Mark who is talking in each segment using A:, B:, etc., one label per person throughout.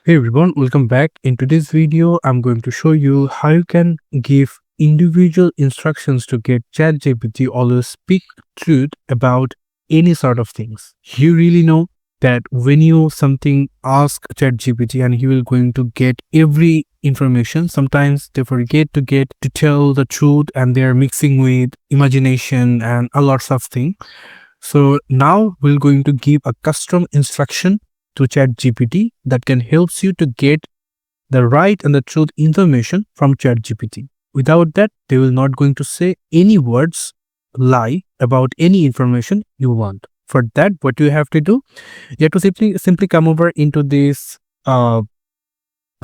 A: Hey everyone, welcome back. In today's video, I'm going to show you how you can give individual instructions to get ChatGPT always speak truth about any sort of things. You really know that when you something ask ChatGPT and he will going to get every information. Sometimes they forget to tell the truth and they're mixing with imagination and a lots of things. So now we're going to give a custom instruction to ChatGPT that can helps you to get the right and the truth information from ChatGPT. Without that, they will not going to say any words lie about any information you want. For that, what you have to do, you have to simply come over into this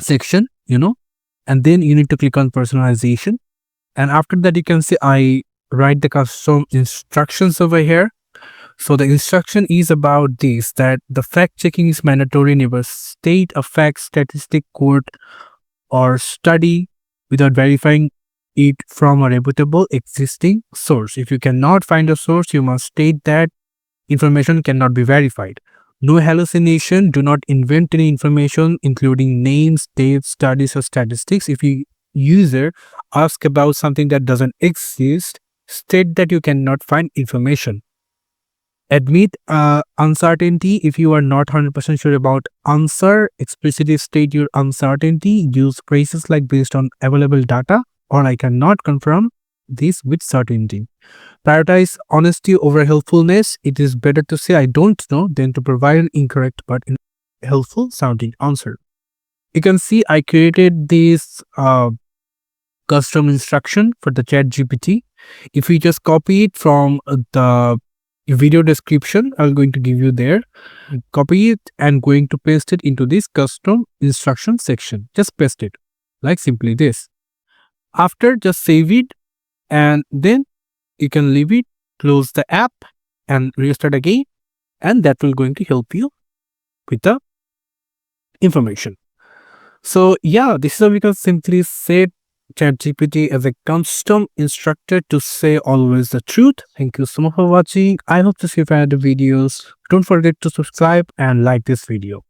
A: section, and then you need to click on personalization. And after that, you can see I write the custom instructions over here. So the instruction is about this, that the fact checking is mandatory. Never state a fact, statistic, quote, or study without verifying it from a reputable existing source. If you cannot find a source, you must state that information cannot be verified. No hallucination. Do not invent any information, including names, dates, studies, or statistics. If you user ask about something that doesn't exist, state that you cannot find information. Admit uncertainty. If you are not 100% sure about answer, explicitly state your uncertainty. Use phrases like based on available data or I cannot confirm this with certainty. Prioritize honesty over helpfulness. It is better to say I don't know than to provide an incorrect but helpful sounding answer. You can see I created this custom instruction for the ChatGPT. If we just copy it from the video description, I'm going to give you there. Copy it and going to paste it into this custom instruction section. Just paste it like simply this. After, just save it and then you can leave it, close the app and restart again, and that will going to help you with the information. So yeah, this is how we can simply set ChatGPT as a custom instructor to say always the truth. Thank you so much for watching. I hope to see you in the videos. Don't forget to subscribe and like this video.